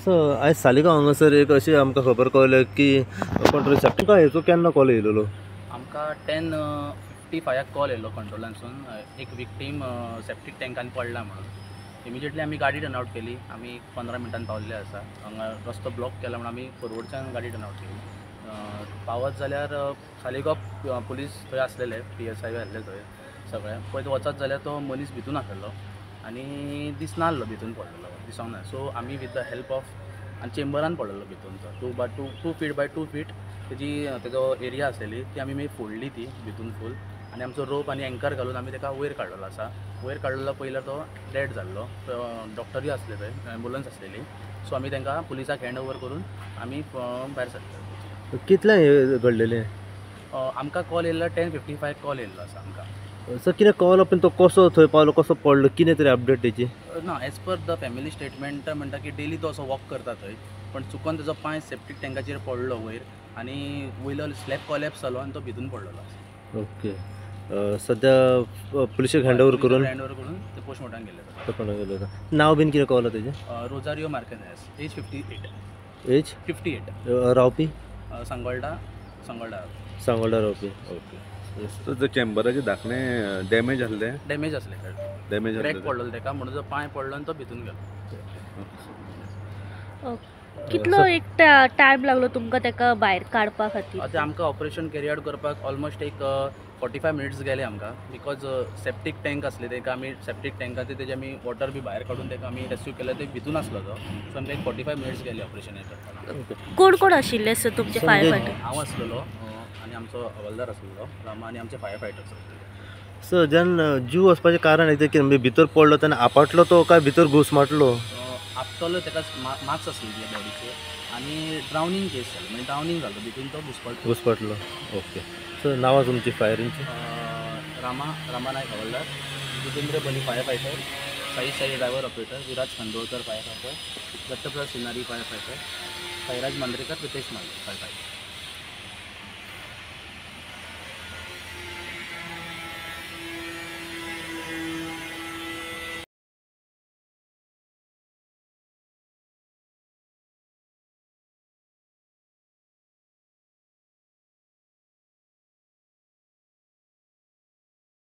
So आयज सालिगांव हांगासर एक अशी आमकां खबर कळल्या की कंट्रोल तुमकां हेचो केन्ना कॉल येयलेलो? आमकां 10:55 कॉल येयलो कंट्रोलानसून एक विक्टीम सेप्टीक टँकान पडला म्हणून. इमिजिएटली आमी गाडी टर्न आउट केली. आमी 15 मिनटान पावल्ले आसा. हांगा रस्तो ब्लॉक केला म्हणून आमी फॉरवर्डच्यान गाडी टर्न आउट केली. पावत जाल्यार सालिगांव पुलीस थंय आसलेले, PSI आसले थंय सगळे. पळयत वचत जाल्यार तो मनीस भितून आसलेलो आनी दिसनासलो भितून पडलेलो, दिसोंक ना. सो आमी विथ द हेल्प ऑफ आनी चेंबरान पडलेलो भितून तो 2 फीट बाय 2 फीट तेजो एरिया आसलेली ती आमी मागीर फोडली ती भितून फूल आनी आमचो रोप आनी एंकर घालून आमी तेका वयर काडलेलो आसा. वयर काडलेलो पयल्यार तो डेड जाल्लो. डॉक्टरूय आसले थंय, एम्बुलन्स आसलेली. सो आमी तांकां पुलिसाक हँड ओवर करून आमी भायर सरले. कितले हे घडलेले? आमकां कॉल येयल्लो 10:55 कॉल येयल्लो आसा आमकां. सर कितें कळलो पण तो कसो थंय पावलो, कसो पडलो, कितें तरी अपडेट तेची? ना, as per the family statement म्हणटा की डेली तो असो वॉक करता थंय, पण चुकून तेजो पांय सेप्टीक टँकाचेर पडलो वयर आनी वयलो स्लॅब कॉलॅप्स जालो आनी तो भितून पडलेलो आसा. ओके. सध्या पुलिशेक हँड ओवर करून ते पोस्टमॉर्टम गेले. नांव बीन कितें कळलो तेजें? रोजारियो मार्केनेस, एज 58. एज 58. रावपी सांगोळडा. सांगोळडा रावपी. ओके. जो चेंबराचे धाकणे डॅमेज आसले क्रॅक पडलो तेका म्हणून जो पांय पडलो आनी तो भितून गेलो. कितलो एक टायम लागलो तुमकां तेका भायर काडपा खातीर? आतां आमकां ऑपरेशन कॅरी आउट करपाक ऑलमोस्ट एक 45 मिनिट्स गेले आमकां, बिकॉज सेप्टीक टँक आसले तेका आमी सेप्टीक टँकाचे तेजे आमी वॉटर बी भायर काडून तेका आमी रेस्क्यू केले. ते भितून आसलो तो. सो आमकां एक 45 मिनिट्स गेले ऑपरेशन हें करपाक. कोण कोण आशिल्ले सर तुमचे फायर फायटर? हांव आसलेलो आनी आमचो हवालदार आसलेलो रामा आनी आमचे फायर फायटर्स आसलेले. सर जेन्ना जीव वचपाचें कारण कितें, म्हणजे भितर पडलो तेन्ना आपटलो तो काय भितर घुस्मटलो? आपटलो तेका मार्क्स आसले बॉडीचे आनी ड्रावनींग केस जालो, म्हणजे ड्रावनींग जालो भितून तो घुस्मटलो. ओके. सर नांवां तुमची फायरींची? रामा नायक हवालदार, Jitendra Bali fire fighter, Sai driver operator, Viraj Khandolkar fire fighter, Dattaprasad Sinari fire fighter, Sairaj Mandrekar, Ritesh Mal fire fighter.